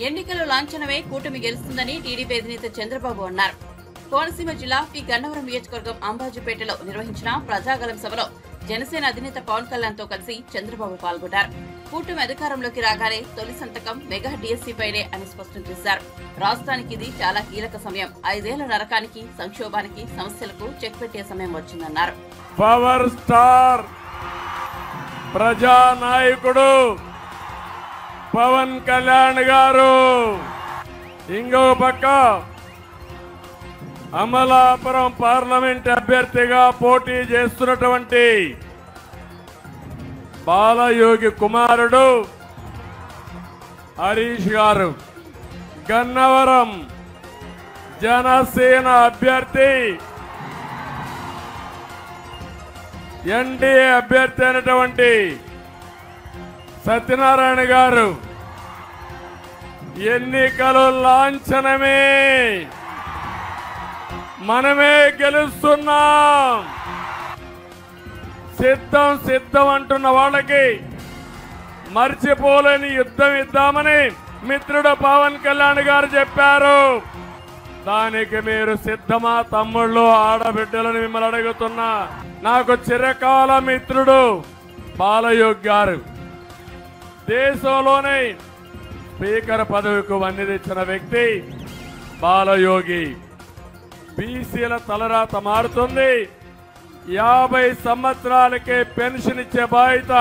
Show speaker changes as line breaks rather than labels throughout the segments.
ఎన్నికలు లాంఛనమే కూటమి గెలుస్తుందని టీడీపీ అధినేత చంద్రబాబు అన్నారు. కోనసీమ జిల్లా పి గన్నవరం నియోజకవర్గం అంబాజీపేటలో నిర్వహించిన ప్రజాగళం సభలో జనసేన అధినేత పవన్ కళ్యాణ్ తో కలిసి చంద్రబాబు పాల్గొన్నారు. కూటమి అధికారంలోకి రాగానే తొలి సంతకం మెగా డిఎస్సీ పైనే అని స్పష్టం చేశారు. రాష్ట్రానికి ఇది చాలా కీలక సమయం. 5 ఏళ్ల నరకానికి, సంక్షోభానికి, సమస్యలకు చెక్ పెట్టే సమయం వచ్చిందన్నారు.
పవర్ స్టార్ ప్రజానాయకుడు పవన్ కళ్యాణ్ గారు ఇంకో పక్క అమలాపురం పార్లమెంట్ అభ్యర్థిగా పోటీ చేస్తున్నటువంటి బాలయోగి కుమారుడు హరీష్ గారు, గన్నవరం జనసేన అభ్యర్థి ఎన్డీఏ అభ్యర్థి అయినటువంటి సత్యనారాయణ గారు ఎన్నికలు లాంఛనమే, మనమే గెలుస్తున్నాం, సిద్ధం అంటున్న వాళ్ళకి మర్చిపోలేని యుద్ధం ఇద్దామని మిత్రుడు పవన్ కళ్యాణ్ గారు చెప్పారు. దానికి మీరు సిద్ధమా తమ్ముళ్ళు, ఆడబిడ్డలను మిమ్మల్ని అడుగుతున్నా. నాకు చిరకాల మిత్రుడు బాలయోగి గారు, దేశంలోనే స్పీకర్ పదవికి వన్నె తెచ్చిన వ్యక్తి బాలయోగి. బీసీల తలరాత మారుతుంది. 50 సంవత్సరాలకే పెన్షన్ ఇచ్చే బాధ్యత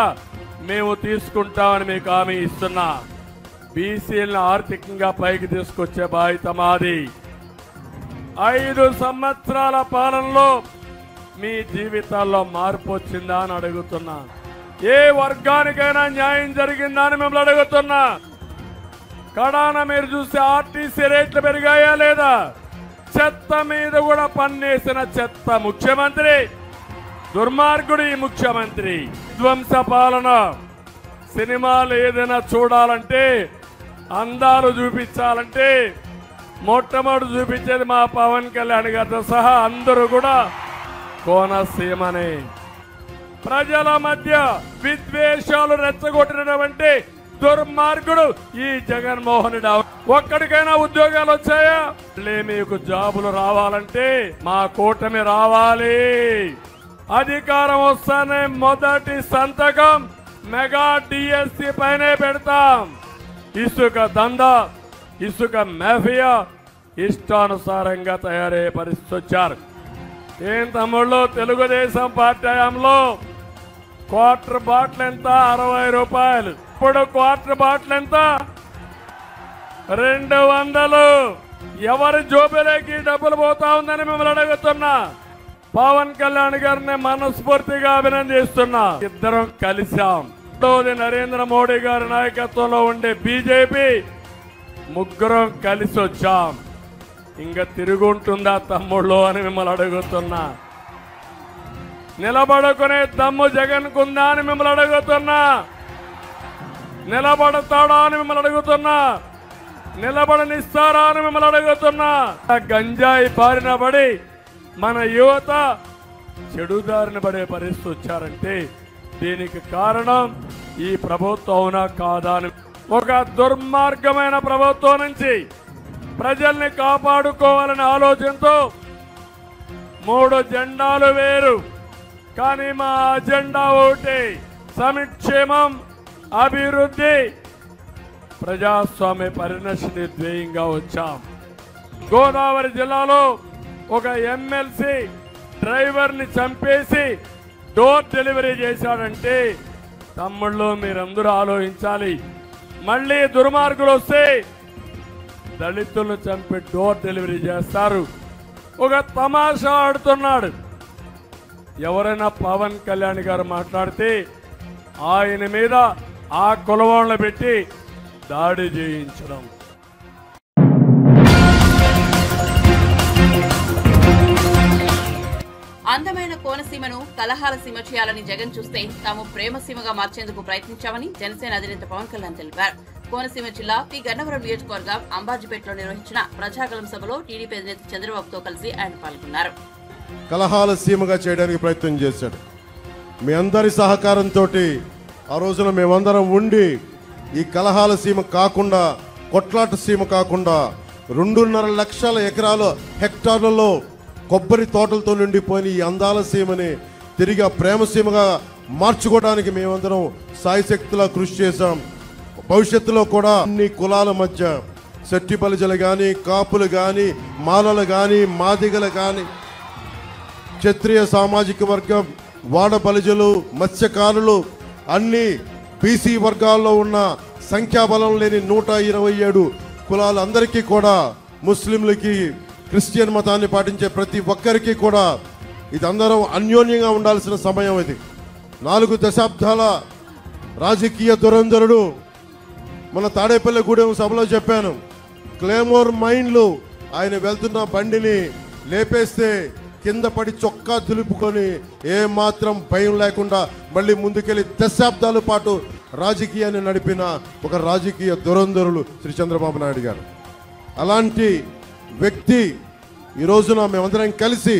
మేము తీసుకుంటామని మీకు హామీ ఇస్తున్నా. బీసీలను ఆర్థికంగా పైకి తీసుకొచ్చే బాధ్యత మాది. 5 సంవత్సరాల పాలనలో మీ జీవితాల్లో మార్పు వచ్చిందా అని అడుగుతున్నా. ఏ వర్గానికైనా న్యాయం జరిగిందా అని మిమ్మల్ని అడుగుతున్నా. కడాన మీరు చూస్తే ఆర్టీసీ రేట్లు పెరిగాయా లేదా? చెత్త మీద కూడా పన్నేసిన చెత్త ముఖ్యమంత్రి, దుర్మార్గుడు ఈ ముఖ్యమంత్రి. ధ్వంస పాలన. సినిమాలు ఏదైనా చూడాలంటే, అందాలు చూపించాలంటే మొట్టమొదటి చూపించేది మా పవన్ కళ్యాణ్ గారితో సహా అందరూ కూడా కోనసీమనే. ప్రజల మధ్య విద్వేషాలు రెచ్చగొట్టినటువంటి దుర్మార్గుడు ఈ జగన్మోహన్ రెడ్డి. ఒక్కడికైనా ఉద్యోగాలు వచ్చాయా? మీకు జాబులు రావాలంటే మా కూటమి రావాలి. అధికారం వస్తానే మొదటి సంతకం మెగా డిఎస్సీ పైనే పెడతాం. ఇసుక దందా, ఇసుక మాఫియా ఇష్టానుసారంగా తయారయ్యే పరిస్థితి వచ్చారు. ఏం తమ్ముళ్ళు, తెలుగుదేశం పార్టీ హయాంలో క్వార్టర్ బాటిల్ ఎంత? 60 రూపాయలు. ఇప్పుడు క్వార్టర్ బాటిల్ ఎంత? 200. ఎవరి జోబులోకి డబ్బులు పోతా ఉందని మిమ్మల్ని అడుగుతున్నా. పవన్ కళ్యాణ్ గారిని మనస్ఫూర్తిగా అభినందిస్తున్నా. ఇద్దరం కలిశాం. నరేంద్ర మోడీ గారి నాయకత్వంలో ఉండే బీజేపీ ముగ్గురం కలిసి వచ్చాం. ఇంకా తిరుగుంటుందా తమ్ముళ్ళు అని మిమ్మల్ని అడుగుతున్నా. నిలబడుకునే దమ్ము జగన్ కుందా అని మిమ్మల్ని అడుగుతున్నా. నిలబడతాడా అని మిమ్మల్ని అడుగుతున్నా. నిలబడనిస్తారా అని మిమ్మల్ని అడుగుతున్నా. గంజాయి బారిన పడి మన యువత చెడుదారిన పడే పరిస్థితి వచ్చారంటే దీనికి కారణం ఈ ప్రభుత్వం అవునా కాదా అని. ఒక దుర్మార్గమైన ప్రభుత్వం నుంచి ప్రజల్ని కాపాడుకోవాలనే ఆలోచనతో 3 జెండాలు వేరు, కానీ మా అజెండా ఒకటి: సంక్షేమం, అభివృద్ధి, ప్రజాస్వామ్య పరిరక్షణ ధ్యేయంగా వచ్చాం. గోదావరి జిల్లాలో ఒక ఎమ్మెల్సీ డ్రైవర్ని చంపేసి డోర్ డెలివరీ చేశాడంటే తమ్ముళ్ళు మీరందరూ ఆలోచించాలి. మళ్ళీ దుర్మార్గులు వస్తే దళితులను చంపి డోర్ డెలివరీ చేస్తారు. ఒక తమాషా ఆడుతున్నాడు. ఎవరైనా పవన్ కళ్యాణ్ గారు మాట్లాడితే ఆయన మీద ఆ కులవాళ్ళ పెట్టి దాడి చేయించడం.
అందమైన కోనసీమను కలహాల సీమ చేయాలని జగన్ చూస్తే తాము ప్రేమ సీమగా మార్చేందుకు ప్రయత్నించామని జనసేన అధినేత పవన్ కళ్యాణ్ తెలిపారు. కోనసీమ జిల్లా పి గన్నవరం నియోజకవర్గం అంబాజీపేటలో నిర్వహించిన ప్రజాగళం సభలో టీడీపీ అధినేత చంద్రబాబుతో కలిసి ఆయన పాల్గొన్నారు.
కలహాల సీమగా చేయడానికి ప్రయత్నం చేశాడు. మీ అందరి సహకారంతో ఆ రోజున మేమందరం ఉండి ఈ కలహాల సీమ కాకుండా కొట్లాట సీమ కాకుండా 2.5 లక్షల ఎకరాల హెక్టార్లలో కొబ్బరి తోటలతో నిండిపోయిన ఈ అందాల సీమని తిరిగి ప్రేమ సీమగా మార్చుకోవడానికి మేమందరం సాయశక్తిలా కృషి చేశాం. భవిష్యత్తులో కూడా అన్ని కులాల మధ్య శెట్టి బలిజలు కానీ, కాపులు కానీ, మాలలు కానీ, మాదిగలు కానీ, క్షత్రియ సామాజిక వర్గం, వాడ బలిజలు, మత్స్యకారులు, అన్ని బీసీ వర్గాల్లో ఉన్న సంఖ్యాబలం లేని 127 కులాలందరికీ కూడా, ముస్లింలకి, క్రిస్టియన్ మతాన్ని పాటించే ప్రతి ఒక్కరికి కూడా ఇదందరం అన్యోన్యంగా ఉండాల్సిన సమయం ఇది. 4 దశాబ్దాల రాజకీయ దురంధరుడు మన తాడేపల్లిగూడెం సభలో చెప్పాను. క్లేమోర్ మైన్లు ఆయన వెళ్తున్న బండిని లేపేస్తే కింద పడి చొక్కా దులుపుకొని ఏమాత్రం భయం లేకుండా మళ్ళీ ముందుకెళ్ళి దశాబ్దాల పాటు రాజకీయాన్ని నడిపిన ఒక రాజకీయ దురంధరులు శ్రీ చంద్రబాబు నాయుడు గారు. అలాంటి వ్యక్తి ఈ రోజున మేమందరం కలిసి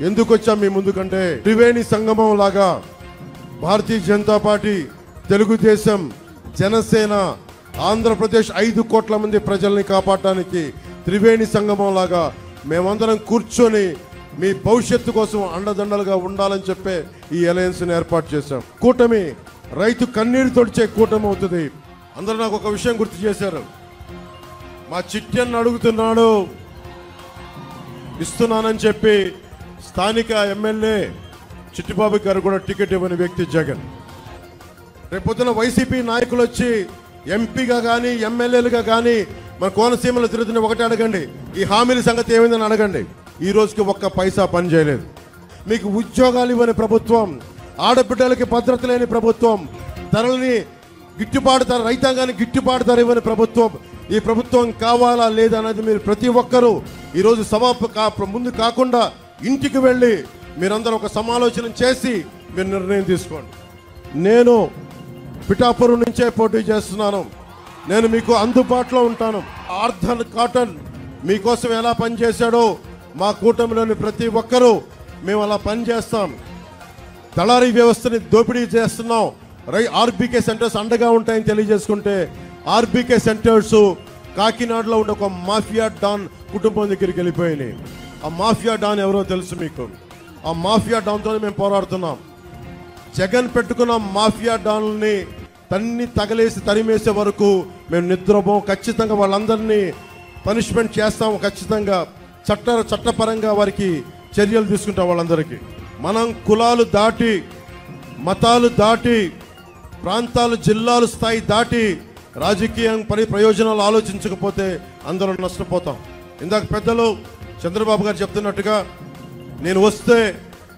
ఎందుకు వచ్చాం మీ ముందుకంటే, త్రివేణి సంగమం లాగా భారతీయ జనతా పార్టీ, తెలుగుదేశం, జనసేన, ఆంధ్రప్రదేశ్ 5 కోట్ల మంది ప్రజల్ని కాపాడటానికి త్రివేణి సంగమం లాగా మేమందరం కూర్చొని మీ భవిష్యత్తు కోసం అండదండలుగా ఉండాలని చెప్పే ఈ అలయన్స్ని ఏర్పాటు చేశాం. కూటమి రైతు కన్నీరు తొడిచే కూటమి అవుతుంది. అందరూ నాకు ఒక విషయం గుర్తు చేశారు. మా చిట్టెన్ను అడుగుతున్నాడు, ఇస్తున్నానని చెప్పి స్థానిక ఎమ్మెల్యే చిట్టిబాబు గారు కూడా టికెట్ ఇవ్వని వ్యక్తి జగన్. రేపొద్దున వైసీపీ నాయకులు వచ్చి ఎంపీగా కానీ, ఎమ్మెల్యేలుగా కానీ మన కోనసీమలో తిరుగుతున్న ఒకటి అడగండి, ఈ హామీల సంగతి ఏమైందని అడగండి. ఈ రోజుకి ఒక్క పైసా పని చేయలేదు. మీకు ఉద్యోగాలు ఇవ్వని ప్రభుత్వం, ఆడబిడ్డలకి భద్రత లేని ప్రభుత్వం, ధరలని గిట్టుబాటు ధర, రైతాంగానికి గిట్టుబాటు ధర ఇవ్వని ప్రభుత్వం. ఈ ప్రభుత్వం కావాలా లేదా అనేది మీరు ప్రతి ఒక్కరూ ఈరోజు ముందు కాకుండా ఇంటికి వెళ్ళి మీరందరూ ఒక సమాలోచన చేసి మీరు నిర్ణయం తీసుకోండి. నేను పిఠాపురం నుంచే పోటీ చేస్తున్నాను. నేను మీకు అందుబాటులో ఉంటాను. ఆర్థర్ కాటన్ మీకోసం ఎలా పనిచేశాడో మా కూటమిలోని ప్రతి ఒక్కరూ మేము అలా పనిచేస్తాం. దళారీ వ్యవస్థని దోపిడీ చేస్తున్నాం. ఆర్బీకే సెంటర్స్ అండగా ఉంటాయని తెలియజేసుకుంటే, ఆర్బీకే సెంటర్స్ కాకినాడలో ఉండే ఒక మాఫియా డాన్ కుటుంబం దగ్గరికి వెళ్ళిపోయినాయి. ఆ మాఫియా డాన్ ఎవరో తెలుసు మీకు. ఆ మాఫియా డాన్తో మేము పోరాడుతున్నాం. జగన్ పెట్టుకున్న మాఫియా డాన్లని తగలేసి తరిమేసే వరకు మేము నిద్రపోం. ఖచ్చితంగా వాళ్ళందరినీ పనిష్మెంట్ చేస్తాము. ఖచ్చితంగా చట్టపరంగా వారికి చర్యలు తీసుకుంటాం. వాళ్ళందరికీ మనం కులాలు దాటి, మతాలు దాటి, ప్రాంతాలు, జిల్లాలు స్థాయి దాటి రాజకీయం ప్రయోజనాలు ఆలోచించకపోతే అందరం నష్టపోతాం. ఇందాక పెద్దలు చంద్రబాబు గారు చెప్తున్నట్టుగా, నేను వస్తే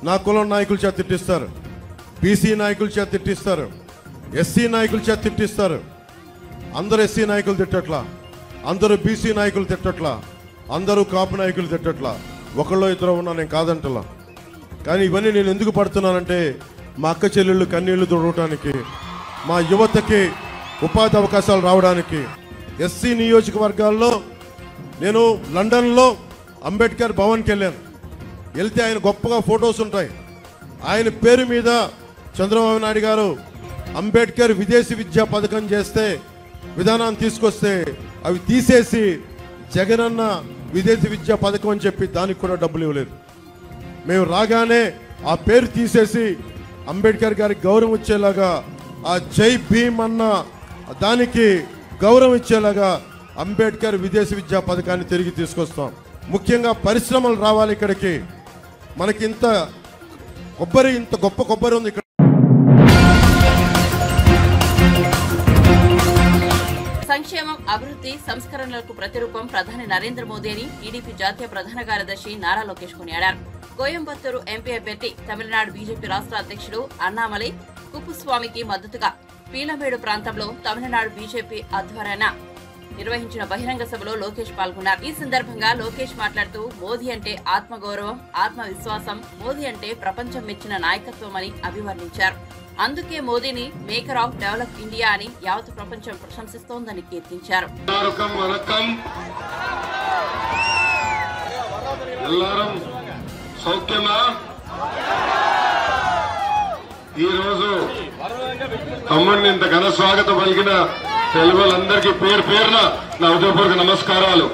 నా కులం నాయకుల చేత తిట్టిస్తారు, బీసీ నాయకుల చేత తిట్టిస్తారు, ఎస్సీ నాయకుల చేత తిట్టిస్తారు. అందరూ ఎస్సీ నాయకులు తిట్టట్లా, అందరూ బీసీ నాయకులు తిట్టట్లా, అందరూ కాపు నాయకులు తిట్టట్లా. ఒకళ్ళో ఇద్దరు ఉన్నా, నేను కాదంటలా. కానీ ఇవన్నీ నేను ఎందుకు పడుతున్నానంటే, మా అక్క చెల్లెళ్ళు కన్నీళ్లు తుడవటానికి, మా యువతకి ఉపాధి అవకాశాలు రావడానికి. ఎస్సీ నియోజకవర్గాల్లో నేను లండన్లో అంబేద్కర్ భవన్కి వెళ్ళాను. వెళ్తే ఆయన గొప్పగా ఫొటోస్ ఉంటాయి. ఆయన పేరు మీద చంద్రబాబు నాయుడు గారు అంబేద్కర్ విదేశీ విద్యా పథకం చేస్తే, విధానాన్ని తీసుకొస్తే అవి తీసేసి జగనన్న విదేశీ విద్యా పథకం అని చెప్పి దానికి కూడా డబ్బులు ఇవ్వలేదు. మేము రాగానే ఆ పేరు తీసేసి అంబేద్కర్ గారికి గౌరవం ఇచ్చేలాగా, ఆ జై భీమ్ అన్న దానికి గౌరవం ఇచ్చేలాగా అంబేద్కర్ విదేశీ విద్యా పథకాన్ని తిరిగి తీసుకొస్తాం. ముఖ్యంగా పరిశ్రమలు రావాలి ఇక్కడికి. మనకి ఇంత గొప్ప కొబ్బరి ఉంది ఇక్కడ.
సంక్షేమం, అభివృద్ధి, సంస్కరణలకు ప్రతిరూపం ప్రధాని నరేంద్ర మోదీ అని టీడీపీ జాతీయ ప్రధాన కార్యదర్శి నారా లోకేష్ కొనియాడారు. కోయంబత్తూరు ఎంపీ అభ్యర్థి, తమిళనాడు బీజేపీ రాష్ట్ర అధ్యక్షుడు అన్నామలై కుప్పుస్వామికి మద్దతుగా పీలమేడు ప్రాంతంలో తమిళనాడు బీజేపీ ఆధ్వర్యాన నిర్వహించిన బహిరంగ సభలో లోకేష్ పాల్గొన్నారు. ఈ సందర్భంగా లోకేష్ మాట్లాడుతూ, మోదీ అంటే ఆత్మగౌరవం, ఆత్మవిశ్వాసం, మోదీ అంటే ప్రపంచం మెచ్చిన నాయకత్వం అని అభివర్ణించారు. అందుకే మోదీని మేకర్ ఆఫ్ డెవలప్ ఇండియా అని యావత్ ప్రపంచం ప్రశంసిస్తోందని కీర్తించారు.
ఈ రోజు తమ్ముడిని ఇంత ఘన స్వాగతం పలికిన తెలుగులందరికీ పేరు పేరున నా హృదయపూర్వక నమస్కారాలు.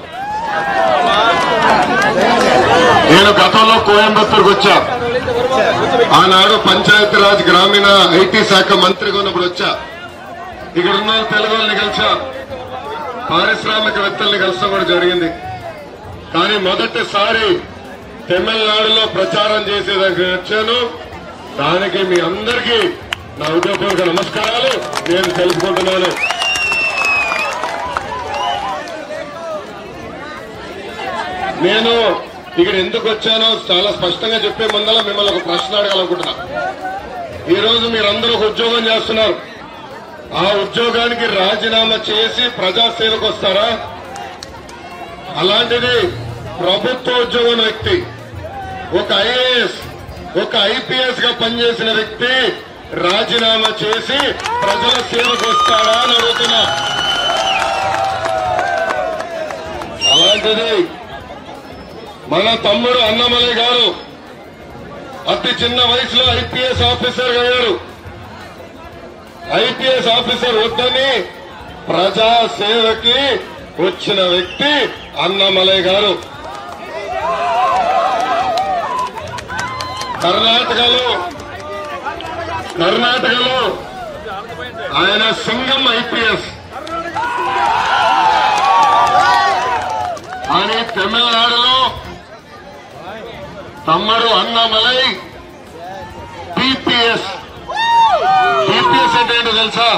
నేను గతంలో కోయంబత్తూరుకు వచ్చా. ఆనాడు పంచాయతీరాజ్ గ్రామీణ ఐటీ శాఖ మంత్రిగా ఉన్నప్పుడు వచ్చా. ఇక్కడ ఉన్న తెలుగు వాళ్ళని కలిసా, పారిశ్రామికవేత్తల్ని కలిసడం కూడా జరిగింది. కానీ మొదటిసారి తమిళనాడులో ప్రచారం చేసేదానికి వచ్చాను. దానికి మీ అందరికీ నా హృదయపూర్వక నమస్కారాలు నేను తెలుసుకుంటున్నాను. నేను ఇక్కడ ఎందుకు వచ్చానో చాలా స్పష్టంగా చెప్పే ముందర మిమ్మల్ని ఒక ప్రశ్న అడగాలనుకుంటున్నా. ఈరోజు మీరందరూ ఒక ఉద్యోగం చేస్తున్నారు. ఆ ఉద్యోగానికి రాజీనామా చేసి ప్రజాసేవకు వస్తారా? అలాంటిది ప్రభుత్వ ఉద్యోగం వ్యక్తి, ఒక ఐఏఎస్, ఒక ఐపీఎస్ గా పనిచేసిన వ్యక్తి రాజీనామా చేసి ప్రజల సేవకు వస్తారా అని అడుగుతున్నా. అలాంటిది మన తమ్ముడు అన్నమలై గారు అతి చిన్న వయసులో ఐపీఎస్ ఆఫీసర్ అయ్యారు. ఐపీఎస్ ఆఫీసర్ వద్దని ప్రజా సేవకి వచ్చిన వ్యక్తి అన్నమలై గారు. కర్ణాటకలో ఆయన సింగం ఐపీఎస్ అని, తమిళనాడులో తమ్ముడు అన్నమలై పీపీఎస్. పీపీఎస్ అంటే ఏంటో తెలుసా?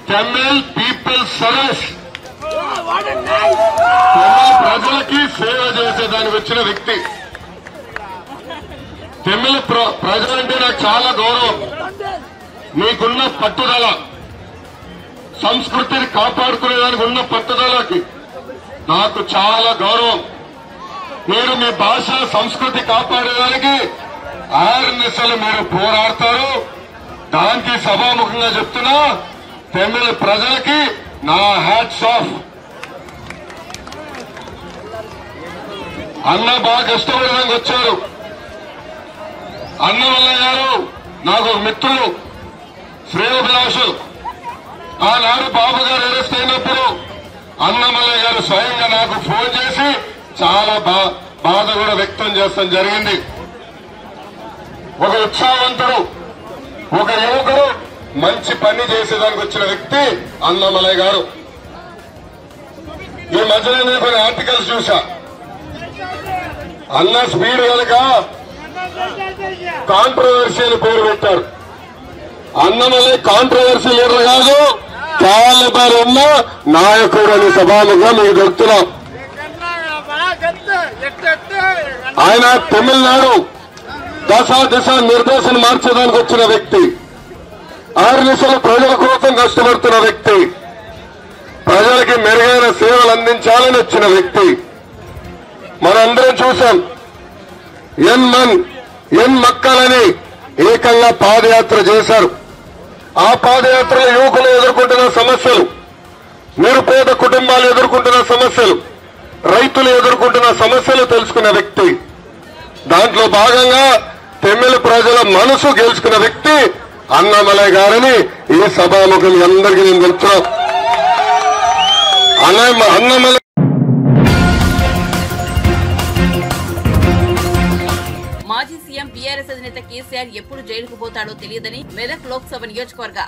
Tamil people service. తమిళ ప్రజలకి సేవ చేసేదానికి వచ్చిన వ్యక్తి. తమిళ ప్రజలంటే నాకు చాలా గౌరవం. మీకున్న పట్టుదల, సంస్కృతిని కాపాడుకునేదానికి ఉన్న పట్టుదలకి నాకు చాలా గౌరవం. మీరు మీ భాష సంస్కృతి కాపాడేదానికి ఆర్నిసలు మీరు పోరాడతారు. దానికి సభాముఖంగా చెప్తున్నా, తమిళ ప్రజలకి నా హ్యాట్స్ ఆఫ్. అన్న బాగా కష్టపడడానికి వచ్చారు. అన్నమలై గారు నాకు ఒక మిత్రులు, శ్రేయోభిలాషు. ఆనాడు బాబు గారు అరెస్ట్ అయినప్పుడు అన్నమలై గారు స్వయంగా నాకు ఫోన్ చేసి చాలా బాధ కూడా వ్యక్తం చేస్తాం జరిగింది. ఒక ఉత్సాహవంతుడు, ఒక యువకుడు, మంచి పని చేసేదానికి వచ్చిన వ్యక్తి అన్నమలై గారు. ఈ మధ్యలో నేను కొన్ని ఆర్టికల్స్ చూసా. అన్న స్పీడ్ కనుక కాంట్రవర్సీ అని పేరు పెట్టారు. అన్నమలై కాంట్రవర్సీ లీడర్ కాదు, క్యాలిబర్ ఉన్న నాయకుడు అని సభాముగా మీకు చెప్తున్నాం. ఆయన తమిళనాడు దశ నిర్దేశం మార్చడానికి వచ్చిన వ్యక్తి. 6 నిమిషాలు ప్రజల కోసం కష్టపడుతున్న వ్యక్తి. ప్రజలకి మెరుగైన సేవలు అందించాలని వచ్చిన వ్యక్తి. మనందరం చూశాం. ఎన్ మక్కలని ఏకంగా పాదయాత్ర చేశారు. ఆ పాదయాత్రలో యువకులు ఎదుర్కొంటున్న సమస్యలు, నిరుపేద కుటుంబాలు ఎదుర్కొంటున్న సమస్యలు, రైతులు ఎదుర్కొంటున్న సమస్యలు తెలుసుకున్న వ్యక్తి. దాంట్లో భాగంగా తమిళ ప్రజల మనసు గెలుచుకున్న వ్యక్తి అన్నమలై గారని ఈ సభాముఖం అందరికీ నేను తెలుస్తున్నాను. అన్నమలై
మాజీ సీఎం బీఆర్ఎస్ అధినేత కేసీఆర్ ఎప్పుడు జైలుకు పోతాడో తెలియదని మెదక్ లోక్సభ నియోజకవర్గ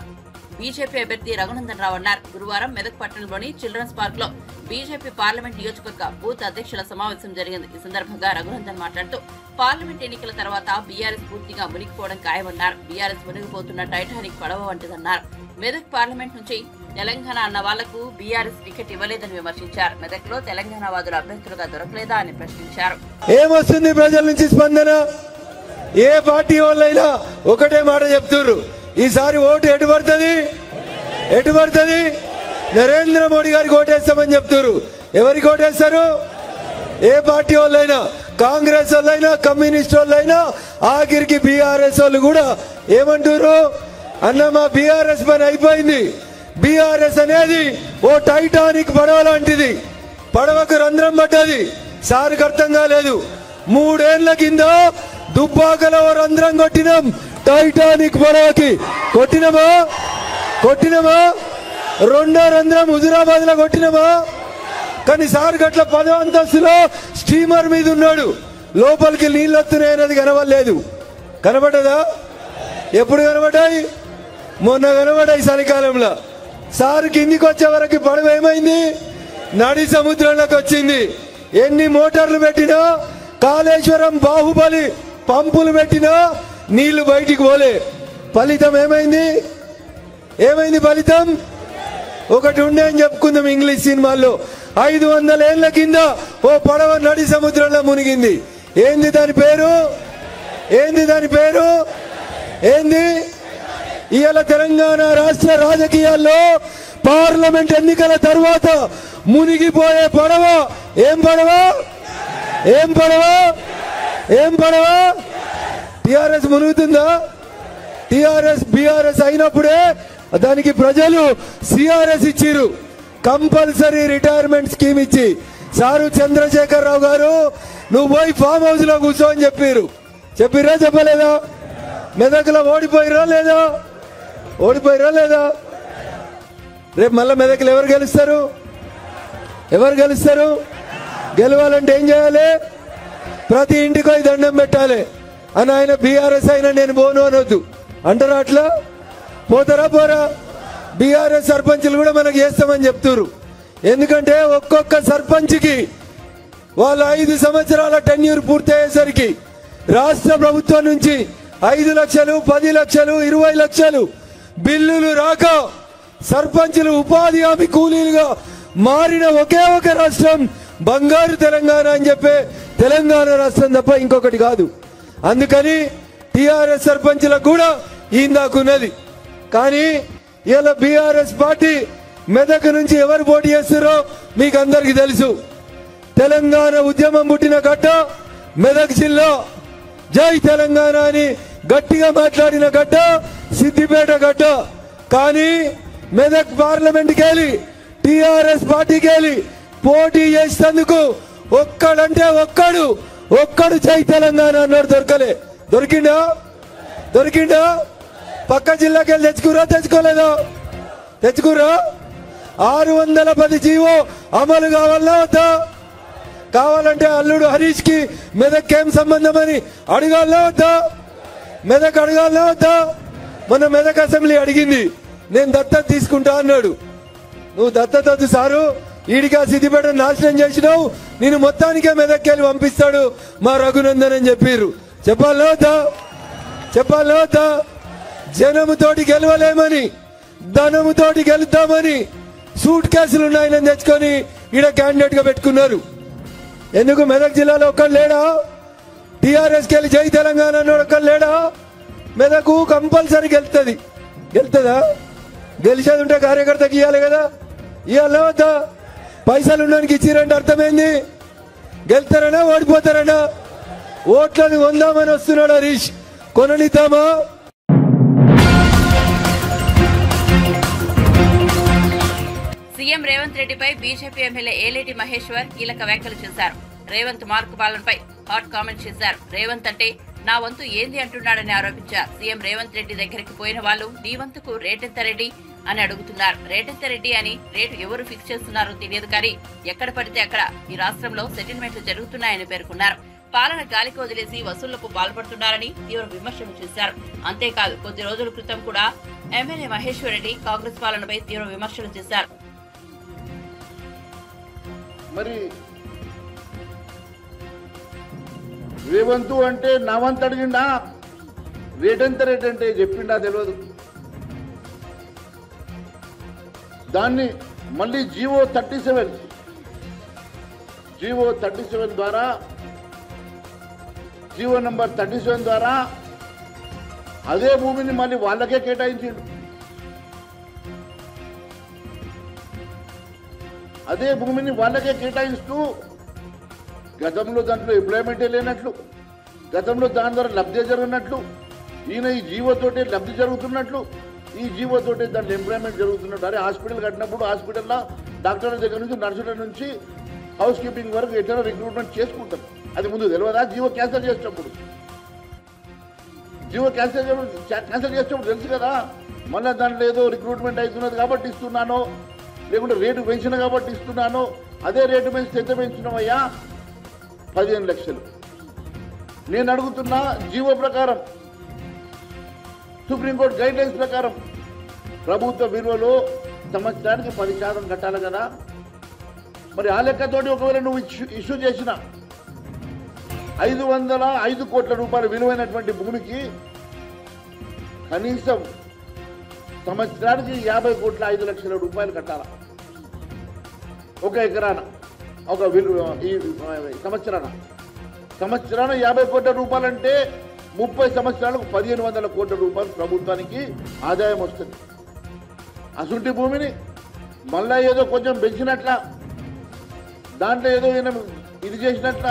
బీజేపీ అభ్యర్థి రఘునందన్ రావు అన్నారు. గురువారం మెదక్ పట్టణంలోని చిల్డ్రన్స్ పార్క్ లో బీజేపీ పార్లమెంట్ నియోజకవర్గ బూత్ అధ్యక్షుల సమావేశం జరిగింది. ఈ సందర్భంగా రఘునందన్ మాట్లాడుతూ పార్లమెంట్ ఎన్నికల తర్వాత బీఆర్ఎస్ పూర్తిగా మునిగిపోవడం ఖాయమన్నారు. బీఆర్ఎస్ మునిగిపోతున్న టైటానిక్ పడవ వంటిదన్నారు. మెదక్ పార్లమెంట్ నుంచి తెలంగాణ అన్న వాళ్లకు బీఆర్ఎస్ టికెట్ ఇవ్వలేదని విమర్శించారు. మెదక్ లో తెలంగాణ వాదుల అభ్యర్థులుగా దొరకలేదా అని ప్రశ్నించారు.
ఏమొస్తుంది ప్రజల నుంచి స్పందన? ఏ పార్టీ వాళ్ళైనా ఒకటే మాట చెప్తున్నారు, ఈసారి ఓటు ఎటు పడుతుంది? నరేంద్ర మోడీ గారికి ఓటేస్తామని చెప్తున్నారు. ఎవరికి ఓటేస్తారు? ఏ పార్టీ వాళ్ళైనా, కాంగ్రెస్ వాళ్ళైనా, కమ్యూనిస్ట్ వాళ్ళైనా, ఆఖరికి బీఆర్ఎస్ వాళ్ళు కూడా ఏమంటారు? అన్న మా బీఆర్ఎస్ పని అయిపోయింది. బీఆర్ఎస్ అనేది ఓ టైటానిక్ పడవ లాంటిది. పడవకు రంధ్రం పడ్డది, సార్కి అర్థం కాలేదు. 3 ఏళ్ల కింద దుబ్బాకలో రంధ్రం కొట్టినాం టైటానిక్ పడవకి. కొట్టినమా? రెండో రంధ్రం హుజురాబాద్ లో కొట్టినమా? కానీ సార్ గట్ల 10వ అంతస్తులో స్టీమర్ మీద ఉన్నాడు, లోపలికి నీళ్ళు వస్తున్నాయి అనేది కనబడలేదు. కనబడ్డదా? ఎప్పుడు కనబడ్డాయి? మొన్న కనబడ్డాయి చలికాలంలో. సార్ కిందికి వచ్చే వరకు పడవ ఏమైంది? నడి సముద్రంలోకి వచ్చింది. ఎన్ని మోటార్లు పెట్టినా, కాళేశ్వరం బాహుబలి పంపులు పెట్టినా నీళ్లు బయటికి పోలే. ఫలితం ఏమైంది? ఏమైంది ఫలితం? ఒకటి ఉండే అని చెప్పుకుందాం ఇంగ్లీష్ సినిమాల్లో, 500 ఏళ్ల కింద ఓ పడవ నడి సముద్రంలో మునిగింది. ఏంది దాని పేరు? ఏంది దాని పేరు? ఏంది? ఇవాళ తెలంగాణ రాష్ట్ర రాజకీయాల్లో పార్లమెంట్ ఎన్నికల తర్వాత మునిగిపోయే పడవ ఏం పడవ? ఏం పడవ? ఏం పడవ? టిఆర్ఎస్ మునుగుతుందా? టిఆర్ఎస్ బీఆర్ఎస్ అయినప్పుడే దానికి ప్రజలు సిఆర్ఎస్ ఇచ్చిరు, కంపల్సరీ రిటైర్మెంట్ స్కీమ్ ఇచ్చి. సారు చంద్రశేఖర్ రావు గారు నువ్వు పోయి ఫామ్ హౌస్ లో కూర్చో అని చెప్పిరా చెప్పలేదా? మెదక్లో ఓడిపోయిరా లేదా? ఓడిపోయిరా లేదా? రేపు మళ్ళీ మెదక్లు ఎవరు గెలుస్తారు? ఎవరు గెలుస్తారు? గెలవాలంటే ఏం చేయాలి? ప్రతి ఇంటికి పోయి దండం పెట్టాలి. అని ఆయన బీఆర్ఎస్ అయినా నేను పోను అనొద్దు అంటారా? అట్లా పోతారా? పోరా? బీఆర్ఎస్ సర్పంచ్లు కూడా మనకు చేస్తామని చెప్తున్నారు. ఎందుకంటే ఒక్కొక్క సర్పంచ్కి వాళ్ళ 5 సంవత్సరాల టెన్యూర్ పూర్తయ్యేసరికి రాష్ట్ర ప్రభుత్వం నుంచి 5 లక్షలు, 10 లక్షలు, 20 లక్షలు బిల్లులు రాక సర్పంచులు ఉపాధి హామీ కూలీలుగా మారిన ఒకే ఒక రాష్ట్రం బంగారు తెలంగాణ అని చెప్పే తెలంగాణ రాష్ట్రం తప్ప ఇంకొకటి కాదు. అందుకని టిఆర్ఎస్ సర్పంచులకు కూడా ఇందాకున్నది. కానీ ఇలా బీఆర్ఎస్ పార్టీ మెదక్ నుంచి ఎవరు పోటీ చేస్తారో మీకు అందరికీ తెలుసు. తెలంగాణ ఉద్యమం పుట్టిన గడ్డ మెదక్ జిల్లా. జై తెలంగాణ అని గట్టిగా మాట్లాడిన గడ్డ సిద్దిపేట గడ్డ. కానీ మెదక్ పార్లమెంట్కి వెళ్ళి టిఆర్ఎస్ పార్టీకి వెళ్ళి పోటీ చేసేందుకు ఒక్కడంటే ఒక్కడు జై తెలంగాణ అన్నాడు. దొరికిండా? దొరికిండా? పక్క జిల్లాకి వెళ్ళి తెచ్చుకోలేదా? తెచ్చుకురా? 610 జీవో అమలు కావాలా వద్దా? కావాలంటే అల్లుడు హరీష్ కి మెదక్ ఏం సంబంధం అని అడగాలా వద్దా? మెదక్ అడగాలా వద్దా? మొన్న మెదక్ అసెంబ్లీ అడిగింది, నేను దత్తత తీసుకుంటా అన్నాడు. నువ్వు దత్తత వద్దు సారు, ఈడిగా సిద్దిపేట నాశనం చేసినావు, నేను మొత్తానికే మెదక్కి వెళ్ళి పంపిస్తాడు మా రఘునందన్ అని చెప్పారు. చెప్పాలా వద్దా? చెప్పాలా వద్దా? జనముతోటి గెలవలేమని, ధనముతోటి గెలుద్దామని సూట్ కేసులు ఉన్నాయని తెచ్చుకొని ఈడ క్యాండిడేట్ గా పెట్టుకున్నారు. ఎందుకు మెదక్ జిల్లాలో ఒక్కడు లేడా? టిఆర్ఎస్కి వెళ్ళి జై తెలంగాణ అన్నాడు ఒక్కడు లేడా? మెదక్ కంపల్సరీ గెలుతుంది. గెలుతుందా? గెలిచేది ఉంటే కార్యకర్తకి ఇవ్వాలి కదా, ఇవ్వాలా వద్దా? పైసలు ఉండడానికి ఇచ్చిరంటే అర్థమైంది. గెలుతారనా ఓడిపోతారనా? ఓట్లను కొందామని వస్తున్నాడు హరీష్, కొననిద్దామా?
సీఎం రేవంత్ రెడ్డిపై బీజేపీ ఎమ్మెల్యే ఏలేటి మహేశ్వర్ కీలక వ్యాఖ్యలు చేశారు. రేవంత్ మార్కు పాలనపై హాట్ కామెంట్ చేశారు. రేవంత్ అంటే నా వంతు ఏంది అంటున్నాడని ఆరోపించారు. సీఎం రేవంత్ రెడ్డి దగ్గరికి పోయిన వాళ్ళు నీ వంతుకు రేటెంత రెడ్డి అని అడుగుతున్నారు. రేటెంత రెడ్డి అని రేటు ఎవరు ఫిక్స్ చేస్తున్నారో తెలియదు, కానీ ఎక్కడ పడితే అక్కడ ఈ రాష్ట్రంలో సెటిల్మెంట్లు జరుగుతున్నాయని పేర్కొన్నారు. పాలన గాలికి వదిలేసి వసూళ్లకు పాల్పడుతున్నారని తీవ్ర విమర్శలు చేశారు. అంతేకాదు కొద్ది రోజుల క్రితం కూడా ఎమ్మెల్యే మహేశ్వర్ రెడ్డి కాంగ్రెస్ పాలనపై తీవ్ర విమర్శలు చేశారు.
మరి రేవంతు అంటే నా వంతు అడిగిండా? రేటెంత రేట్ అంటే చెప్పిండా తెలియదు. దాన్ని మళ్ళీ జీవో 37 ద్వారా, జీవో నంబర్ 37 ద్వారా అదే భూమిని మళ్ళీ వాళ్ళకే కేటాయించిండు. అదే భూమిని వాళ్ళకే కేటాయిస్తూ గతంలో దాంట్లో ఎంప్లాయ్మెంటే లేనట్లు, గతంలో దాని ద్వారా లబ్ధి జరిగినట్లు, ఈయన ఈ జీవోతోటే లబ్ధి జరుగుతున్నట్లు, ఈ జీవోతోటే దాంట్లో ఎంప్లాయ్మెంట్ జరుగుతున్నట్టు. అరే హాస్పిటల్ కట్టినప్పుడు హాస్పిటల్లో డాక్టర్ల దగ్గర నుంచి, నర్సుల నుంచి, హౌస్ కీపింగ్ వరకు ఎట్లా రిక్రూట్మెంట్ చేసుకుంటారు. అది ముందు తెలియదా? జీవో క్యాన్సిల్ చేసేటప్పుడు తెలుసు కదా. మళ్ళీ దాంట్లో ఏదో రిక్రూట్మెంట్ అవుతున్నది కాబట్టి ఇస్తున్నాను, లేకుంటే రేటు పెంచిన కాబట్టి ఇస్తున్నాను. అదే రేటు పెంచితే ఎంత పెంచినామయ్యా? 15 లక్షలు. నేను అడుగుతున్నా, జీవో ప్రకారం, సుప్రీంకోర్టు గైడ్ లైన్స్ ప్రకారం ప్రభుత్వ విలువలో సంవత్సరానికి 10% కట్టాలి కదా. మరి ఆ లెక్కతోటి ఒకవేళ నువ్వు ఇష్యూ చేసిన 505 కోట్ల రూపాయల విలువైనటువంటి భూమికి కనీసం సంవత్సరానికి 50 కోట్ల 5 లక్షల రూపాయలు కట్టాలా ఒక ఎకరాన, ఒక ఈ సంవత్సరాన 50 కోట్ల రూపాయలంటే 30 సంవత్సరాలకు 1500 కోట్ల రూపాయలు ప్రభుత్వానికి ఆదాయం వస్తుంది. అసుంటి భూమిని మళ్ళా ఏదో కొంచెం పెంచినట్ల, దాంట్లో ఏదో ఇది చేసినట్ల,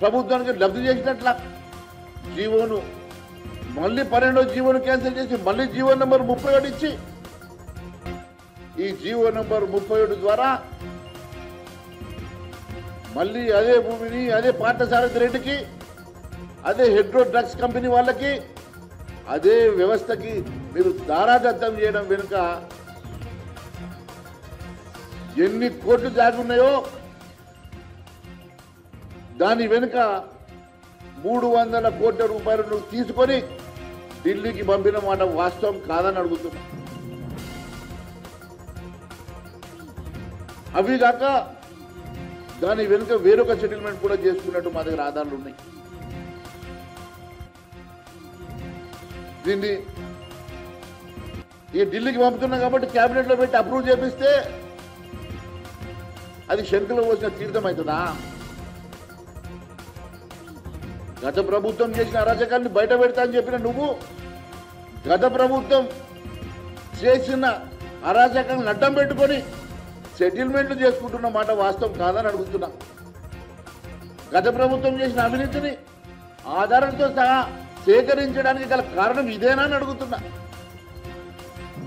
ప్రభుత్వానికి లబ్ధి చేసినట్ల జీవోను మళ్ళీ 12వ జీవోను క్యాన్సిల్ చేసి మళ్ళీ జీవో నెంబర్ 37 ఇచ్చి, ఈ జీవో నెంబర్ 37 ద్వారా మళ్ళీ అదే భూమిని అదే పార్థసారథి రెడ్డికి, అదే హెడ్రో డ్రగ్స్ కంపెనీ వాళ్ళకి, అదే వ్యవస్థకి మీరు దారాదత్తం చేయడం వెనుక ఎన్ని కోట్లు జాగున్నాయో దాని వెనుక 300 కోట్ల రూపాయలు నువ్వు తీసుకొని ఢిల్లీకి పంపిన మాట వాస్తవం కాదని అడుగుతున్నా. అవి కాక దాని వెనుక వేరొక సెటిల్మెంట్ కూడా చేసుకున్నట్టు మా దగ్గర ఆధారాలు ఉన్నాయి. దీన్ని ఈ ఢిల్లీకి పంపుతున్నా కాబట్టి క్యాబినెట్లో పెట్టి అప్రూవ్ చేపిస్తే అది శంకులో వచ్చిన తీర్థం అవుతుందా? గత ప్రభుత్వం చేసిన అరాచకాన్ని బయట పెడతా అని చెప్పిన నువ్వు గత ప్రభుత్వం చేసిన అరాచకాలను అడ్డం పెట్టుకొని సెటిల్మెంట్లు చేసుకుంటున్న మాట వాస్తవం కాదని అడుగుతున్నా. గత ప్రభుత్వం చేసిన అవినీతిని ఆధారంతో సహా సేకరించడానికి గల కారణం ఇదేనా అని అడుగుతున్నా.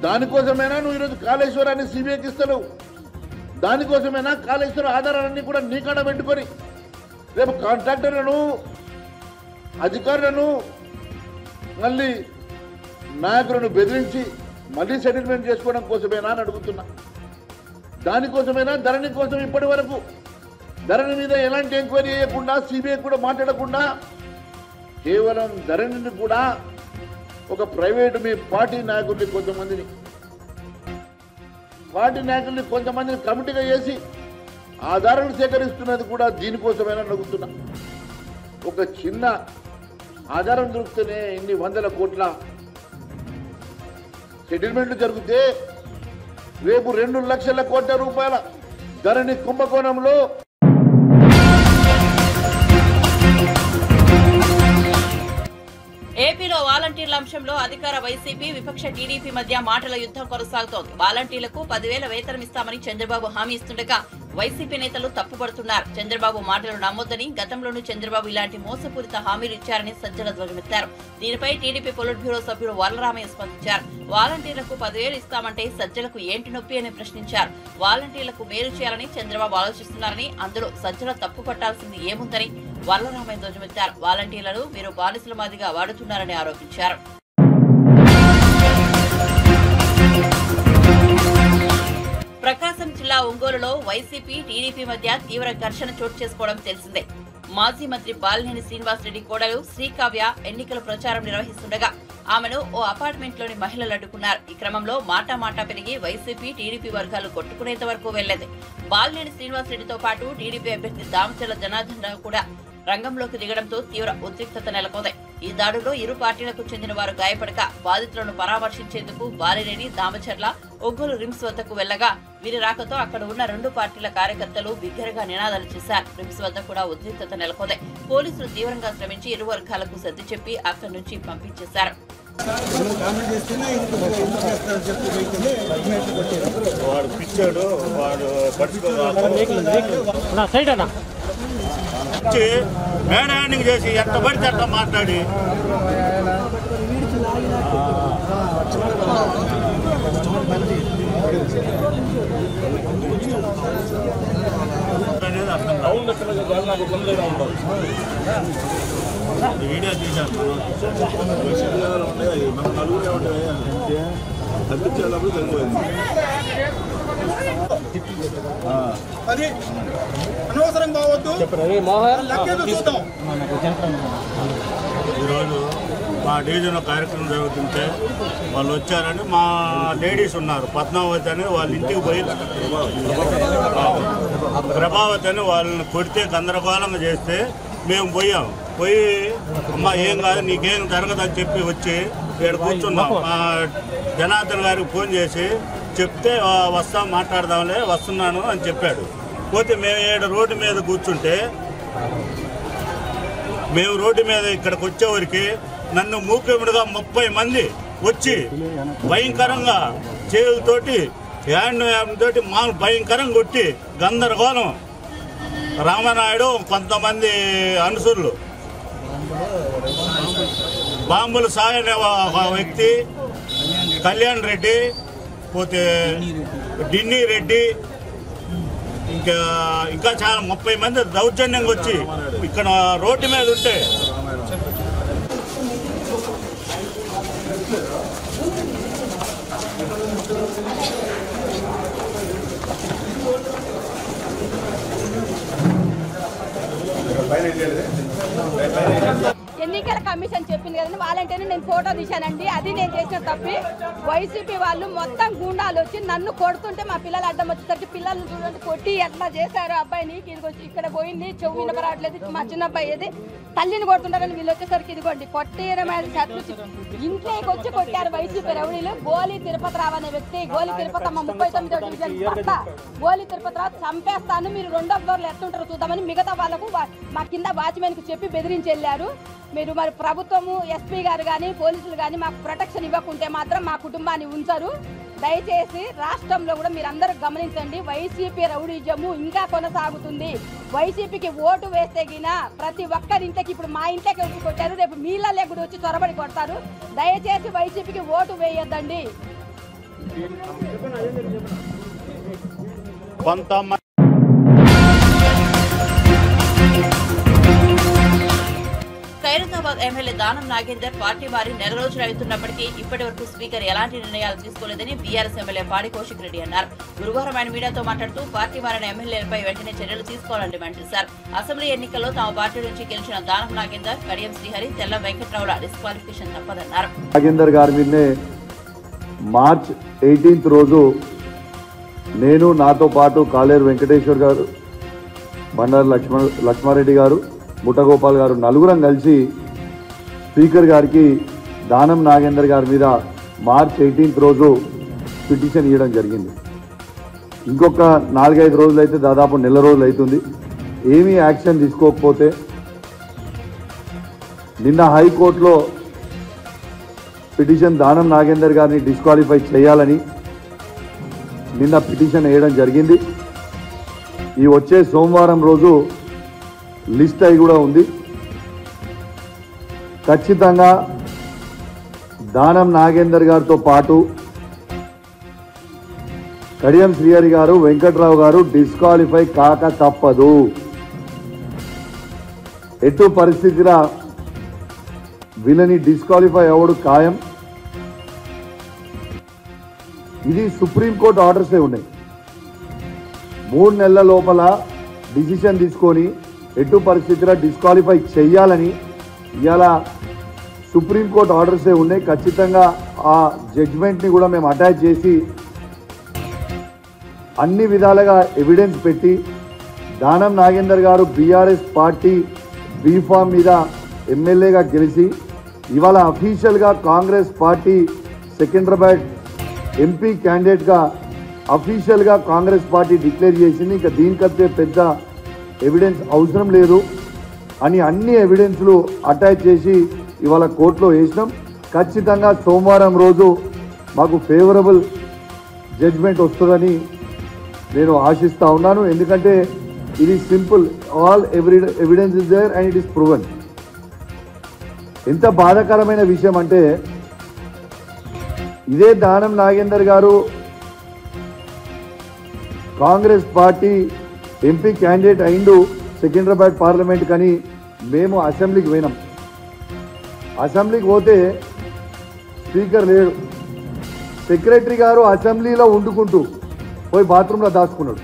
దానికోసమైనా నువ్వు ఈరోజు కాళేశ్వరాన్ని సిబిఐకి ఇస్తావు? దానికోసమైనా కాళేశ్వరం ఆధారాలన్నీ కూడా నీ కాడ పెట్టుకొని రేపు కాంట్రాక్టర్లను, అధికారులను, మళ్ళీ నాయకులను బెదిరించి మళ్ళీ సెటిల్మెంట్ చేసుకోవడం కోసమేనా అని అడుగుతున్నా. దానికోసమైనా ధరణి కోసం ఇప్పటి వరకు ధరణి మీద ఎలాంటి ఎంక్వైరీ చేయకుండా, సిబిఐ కూడా మాట్లాడకుండా కేవలం ధరణిని కూడా ఒక ప్రైవేటు మీ పార్టీ నాయకుల్ని కొంతమందిని కమిటీగా చేసి ఆధారాలు సేకరిస్తున్నది కూడా దీనికోసమైనా అడుగుతున్నా. ఒక చిన్న ఆధారం దొరికితేనే ఇన్ని 100 కోట్ల సెటిల్మెంట్లు జరిగితే రేపు 2 లక్షల కోట్ల రూపాయల ధరణి కుంభకోణంలో
ఏపీలో వాలంటీర్ల అంశంలో అధికార వైసీపీ, విపక్ష టీడీపీ మధ్య మాటల యుద్ధం కొనసాగుతోంది. వాలంటీర్లకు 10,000 వేతనం ఇస్తామని చంద్రబాబు హామీ ఇస్తుండగా వైసీపీ నేతలు తప్పుపడుతున్నారు. చంద్రబాబు మాటలు నమ్మొద్దని, గతంలోనూ చంద్రబాబు ఇలాంటి మోసపూరిత హామీలు ఇచ్చారని సజ్జల ధ్వజమెత్తారు. దీనిపై టీడీపీ పొలిట్ బ్యూరో సభ్యుడు వరలరామయ్య స్పందించారు. వాలంటీర్లకు 10,000 ఇస్తామంటే సజ్జలకు ఏంటి నొప్పి అని ప్రశ్నించారు. వాలంటీర్లకు మేలు చేయాలని చంద్రబాబు ఆలోచిస్తున్నారని, అందులో సజ్జల తప్పు పట్టాల్సింది ఏముందని వరలరామయ్య ధ్వజమెత్తారు. వాలంటీర్లను వీరు బానిసల మాదిగా వాడుతున్నారని ఆరోపించారు. ప్రకాశం జిల్లా ఒంగోలులో వైసీపీ, టీడీపీ మధ్య తీవ్ర ఘర్షణ చోటు చేసుకోవడం తెలిసిందే. మాజీ మంత్రి బాలినేని శ్రీనివాసరెడ్డి కోడలు శ్రీకావ్య ఎన్నికల ప్రచారం నిర్వహిస్తుండగా ఆమెను ఓ అపార్ట్మెంట్లోని మహిళలు అడ్డుకున్నారు. ఈ క్రమంలో మాటా పెరిగి వైసీపీ, టీడీపీ వర్గాలు కొట్టుకునేంత వరకు వెళ్లేదు. బాలినేని శ్రీనివాసరెడ్డితో పాటు టీడీపీ అభ్యర్థి దామచర్ల జనార్దన్ రావు కూడా రంగంలోకి దిగడంతో తీవ్ర ఉద్రిక్తత నెలకొంది. ఈ దాడుల్లో ఇరు పార్టీలకు చెందిన వారు గాయపడగా బాధితులను పరామర్శించేందుకు బాలినేని, దామచర్ల ఒంగోలు రిమ్స్ వద్దకు వెళ్లగా వీరి రాకతో అక్కడ ఉన్న 2 పార్టీల కార్యకర్తలు బిగ్గరగా నినాదాలు చేశారు. రిమ్స్ వద్ద కూడా ఉద్రిక్తత నెలకొంది. పోలీసులు తీవ్రంగా శ్రమించి ఇరు వర్గాలకు సర్ది చెప్పి అక్కడి నుంచి పంపించేశారు.
మేనేజింగ్ చేసి ఎంత పడితే అట్లా మాట్లాడి వీడియో తీశాను.
అది అనవసరం కావద్దు.
ఈరోజు మా డివిజన్లో కార్యక్రమం జరుగుతుంటే వాళ్ళు వచ్చారని మా లేడీస్ ఉన్నారు, పద్మావతి అని వాళ్ళ ఇంటికి పోయి ప్రభావతి అని వాళ్ళని కొడితే గందరగోళంగా చేస్తే మేము పోయి అమ్మ ఏం కాదు నీకేం జరగదని చెప్పి వచ్చి ఇక్కడ కూర్చున్నాం. జనార్దన్ గారికి ఫోన్ చేసి చెప్తే వస్తాం మాట్లాడదాంలే వస్తున్నాను అని చెప్పాడు. పోతే మేము రోడ్డు మీద కూర్చుంటే మేము రోడ్డు మీద ఇక్కడికి వచ్చేవరికి నన్ను మూకుముడిగా 30 మంది వచ్చి భయంకరంగా చేతులతోటి హ్యాండ్ తోటి భయంకరంగా కొట్టి గందరగోళం. రామనాయుడు కొంతమంది అనుసరులు, బాంబుల సాయి అనే ఒక వ్యక్తి, కళ్యాణ్ రెడ్డి, పోతే డిన్నీ రెడ్డి, ఇంకా చాలా 30 మంది దౌర్జన్యంగా వచ్చి ఇక్కడ రోడ్డు మీద ఉంటే
ఎన్నికల కమిషన్ చెప్పింది కదండి, వాళ్ళంటేనే నేను ఫోటో తీశానండి. అది నేను చేసిన తప్పి వైసీపీ వాళ్ళు మొత్తం గుండాలు వచ్చి నన్ను కొడుతుంటే మా పిల్లలు అడ్డం వచ్చేసరికి పిల్లల్ని చూడండి కొట్టి ఎట్లా చేశారు. అబ్బాయిని ఇక్కడ పోయింది, చెవు వినపరాట్లేదు. మా చిన్న అబ్బాయి ఏది తల్లిని కొడుతుంటారని వీళ్ళు వచ్చేసరికి ఇదిగోండి కొట్టేయడమైన ఇంట్లోకి వచ్చి కొట్టారు వైసీపీ రౌడీలు. గోలి తిరుపతి రావు అనే వ్యక్తి, గోలి తిరుపతి అమ్మ 39వ డివిజన్ భర్త గోలి తిరుపతి రావు చంపేస్తాను, మీరు 2వ ఫ్లోర్లో ఎట్టుంటారో చూద్దామని మిగతా వాళ్ళకు మా కింద వాచ్మెన్కి చెప్పి బెదిరించి వెళ్ళారు. మీరు మరి ప్రభుత్వము ఎస్పీ గారు కానీ పోలీసులు కానీ మాకు ప్రొటెక్షన్ ఇవ్వకుంటే మాత్రం మా కుటుంబాన్ని ఉంచరు. దయచేసి రాష్ట్రంలో కూడా మీరు అందరూ గమనించండి, వైసీపీ రౌడీజము ఇంకా కొనసాగుతుంది. వైసీపీకి ఓటు వేస్తే గిన ప్రతి ఒక్కరింటికి, ఇప్పుడు మా ఇంట్లోకి వచ్చి కొట్టారు, రేపు మీళ్ళే కూడా వచ్చి చొరబడి కొడతారు. దయచేసి వైసీపీకి ఓటు వేయొద్దండి.
కొంతమంది
ఖైరతాబాద్ ఎమ్మెల్యే దానం నాగేందర్ పార్టీ మారి నెల రోజులు అవుతున్నప్పటికీ ఇప్పటి వరకు స్పీకర్ ఎలాంటి నిర్ణయాలు తీసుకోలేదని బీఆర్ఎస్ ఎమ్మెల్యే పాడి కౌశిక్ రెడ్డి అన్నారు. గురువారం ఆయన మీడియాతో మాట్లాడుతూ పార్టీ మారిన ఎమ్మెల్యేలపై వెంటనే చర్యలు తీసుకోవాలని డిమాండ్ చేశారు. అసెంబ్లీ ఎన్నికల్లో తమ పార్టీ నుంచి గెలిచిన దానం నాగేందర్, కడియం శ్రీహరి, తెల్ల వెంకట్రావుల డిస్క్వాలిఫికేషన్ తప్పదన్నారు.
నాగేందర్ గారి మీదనే మార్చ్ 18 రోజు నేను, నాతో పాటు కాలేరు వెంకటేశ్వర్ గారు, బండారు లక్ష్మారెడ్డి గారు, ముఠగోపాల్ గారు నలుగురం కలిసి స్పీకర్ గారికి దానం నాగేందర్ గారి మీద మార్చ్ 18 రోజు పిటిషన్ ఇవ్వడం జరిగింది. ఇంకొక 4-5 రోజులు అయితే దాదాపు నెల రోజులు అవుతుంది. ఏమీ యాక్షన్ తీసుకోకపోతే నిన్న హైకోర్టులో పిటిషన్ దానం నాగేందర్ గారిని డిస్క్వాలిఫై చేయాలని నిన్న పిటిషన్ వేయడం జరిగింది. ఈ వచ్చే సోమవారం రోజు లిస్ట్ అయి కూడా ఉంది. ఖచ్చితంగా దానం నాగేందర్ గారితో పాటు కడియం శ్రీహరి గారు, వెంకట్రావు గారు డిస్క్వాలిఫై కాక తప్పదు. ఎటు పరిస్థితిలో వీళ్ళని డిస్క్వాలిఫై అవ్వడు ఖాయం. ఇది సుప్రీంకోర్టు ఆర్డర్సే ఉన్నాయి. 3 నెలల లోపల డిసిషన్ తీసుకొని ఎటు పరిస్థితిలో డిస్క్వాలిఫై చేయాలని ఇవాళ సుప్రీంకోర్టు ఆర్డర్సే ఉన్నాయి. ఖచ్చితంగా ఆ జడ్జ్మెంట్ని కూడా మేము అటాచ్ చేసి అన్ని విధాలుగా ఎవిడెన్స్ పెట్టి దానం నాగేందర్ గారు బీఆర్ఎస్ పార్టీ బీఫామ్ మీద ఎమ్మెల్యేగా గెలిచి ఇవాళ అఫీషియల్గా కాంగ్రెస్ పార్టీ సికింద్రాబాద్ ఎంపీ క్యాండిడేట్గా అఫీషియల్గా కాంగ్రెస్ పార్టీ డిక్లేర్ చేసింది. ఇంకా దీనికంటే పెద్ద ఎవిడెన్స్ అవసరం లేదు అని అన్ని ఎవిడెన్స్లు అటాచ్ చేసి ఇవాళ కోర్టులో వేసినాం. ఖచ్చితంగా సోమవారం రోజు మాకు ఫేవరబుల్ జడ్జ్మెంట్ వస్తుందని నేను ఆశిస్తూ ఉన్నాను. ఎందుకంటే ఇది simple, all evidence is there and it is proven. ఎంత బాధాకరమైన విషయం అంటే ఇదే దానం నాగేందర్ గారు కాంగ్రెస్ పార్టీ ఎంపీ క్యాండిడేట్ అయిండు సికింద్రాబాద్ పార్లమెంట్ కానీ మేము అసెంబ్లీకి పోయినాం. అసెంబ్లీకి పోతే స్పీకర్ లేడు. సెక్రటరీ గారు అసెంబ్లీలో వండుకుంటూ పోయి బాత్రూంలో దాచుకున్నాడు.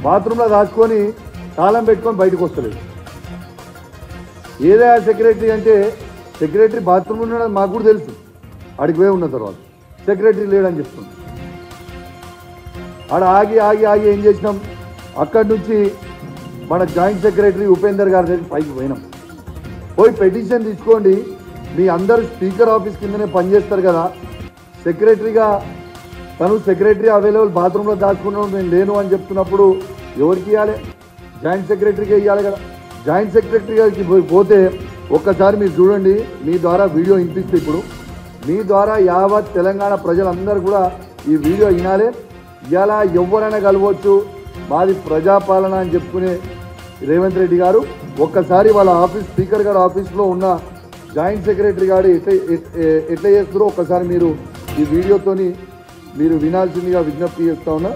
బాత్రూంలో దాచుకొని తాళం పెట్టుకొని బయటకు వస్తలేదు. ఏదే సెక్రటరీ అంటే సెక్రటరీ బాత్రూంలో ఉన్నాడని మాకు కూడా తెలుసు. ఆడికి పోయి ఉన్న తర్వాత సెక్రటరీ లేడని చెప్తున్నాం. ఆడ ఆగి ఆగి ఆగి ఏం చేసినాం, అక్కడి నుంచి మన జాయింట్ సెక్రటరీ ఉపేందర్ గారి దగ్గర పైకి పోయినాం. పోయి పిటిషన్ తీసుకోండి, మీ అందరు స్పీకర్ ఆఫీస్ కిందనే పనిచేస్తారు కదా, సెక్రటరీగా తను సెక్రటరీ అవైలబుల్ బాత్రూంలో దాచుకున్నాడు నేను లేను అని చెప్తున్నప్పుడు ఎవరికి ఇవ్వాలి? జాయింట్ సెక్రటరీకే ఇవ్వాలి కదా. జాయింట్ సెక్రటరీ గారికి పోతే ఒక్కసారి మీరు చూడండి, మీ ద్వారా వీడియో వినిపిస్తే ఇప్పుడు మీ ద్వారా యావత్ తెలంగాణ ప్రజలందరూ కూడా ఈ వీడియో వినాలి. ఇలా ఎవరైనా కలవచ్చు, మాది ప్రజాపాలన అని చెప్పుకునే రేవంత్ రెడ్డి గారు ఒక్కసారి వాళ్ళ ఆఫీస్ స్పీకర్ గారు ఆఫీస్లో ఉన్న జాయింట్ సెక్రటరీ గారు ఎట్లా చేస్తారో ఒక్కసారి మీరు ఈ వీడియోతోని మీరు వినాల్సిందిగా విజ్ఞప్తి చేస్తా ఉన్నా.